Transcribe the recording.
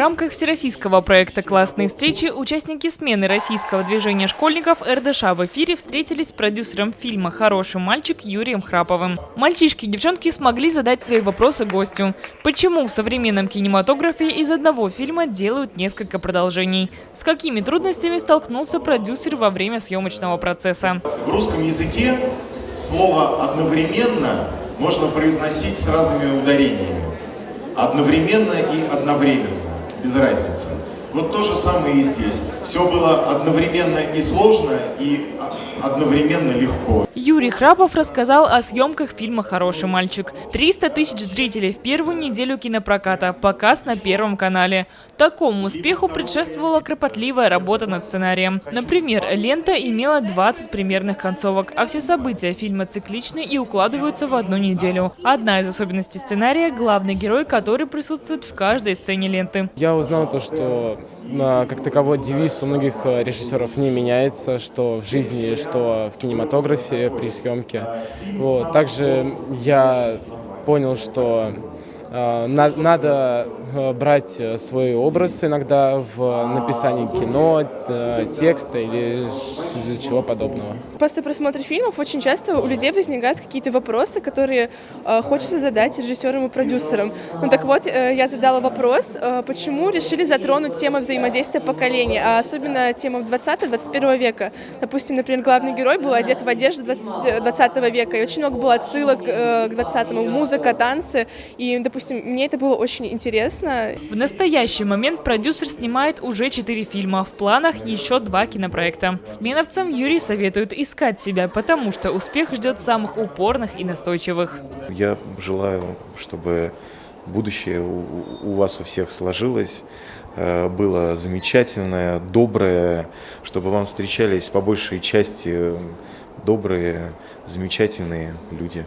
рамках всероссийского проекта «Классные встречи» участники смены российского движения школьников РДШ в эфире встретились с продюсером фильма «Хороший мальчик» Юрием Храповым. Мальчишки и девчонки смогли задать свои вопросы гостю. Почему в современном кинематографе из одного фильма делают несколько продолжений? С какими трудностями столкнулся продюсер во время съемочного процесса? В русском языке слово «одновременно» можно произносить с разными ударениями. Одновременно и одновременно, без разницы. Вот то же самое и здесь. Все было одновременно и сложно, и одновременно легко. Юрий Храпов рассказал о съемках фильма «Хороший мальчик». 300 тысяч зрителей в первую неделю кинопроката, показ на Первом канале. Такому успеху предшествовала кропотливая работа над сценарием. Например, лента имела 20 примерных концовок, а все события фильма цикличны и укладываются в одну неделю. Одна из особенностей сценария – главный герой, который присутствует в каждой сцене ленты. Я узнал то, что как таковой девиз у многих режиссеров не меняется, что в жизни, что в кинематографе при съемке. Вот. Также я понял, что надо брать свой образ иногда в написании кино, текста или чего подобного. После просмотра фильмов очень часто у людей возникают какие-то вопросы, которые хочется задать режиссерам и продюсерам. Ну так вот, я задала вопрос, почему решили затронуть тему взаимодействия поколений, а особенно тему 20-21 века. Допустим, например, главный герой был одет в одежду 20 века, и очень много было отсылок к 20-му, музыка, танцы, и, допустим, мне это было очень интересно. В настоящий момент продюсер снимает уже 4 фильма, в планах еще 2 кинопроекта. Сменовцам Юрий советует искать себя, потому что успех ждет самых упорных и настойчивых. Я желаю, чтобы будущее у вас у всех сложилось, было замечательное, доброе, чтобы вам встречались по большей части добрые, замечательные люди.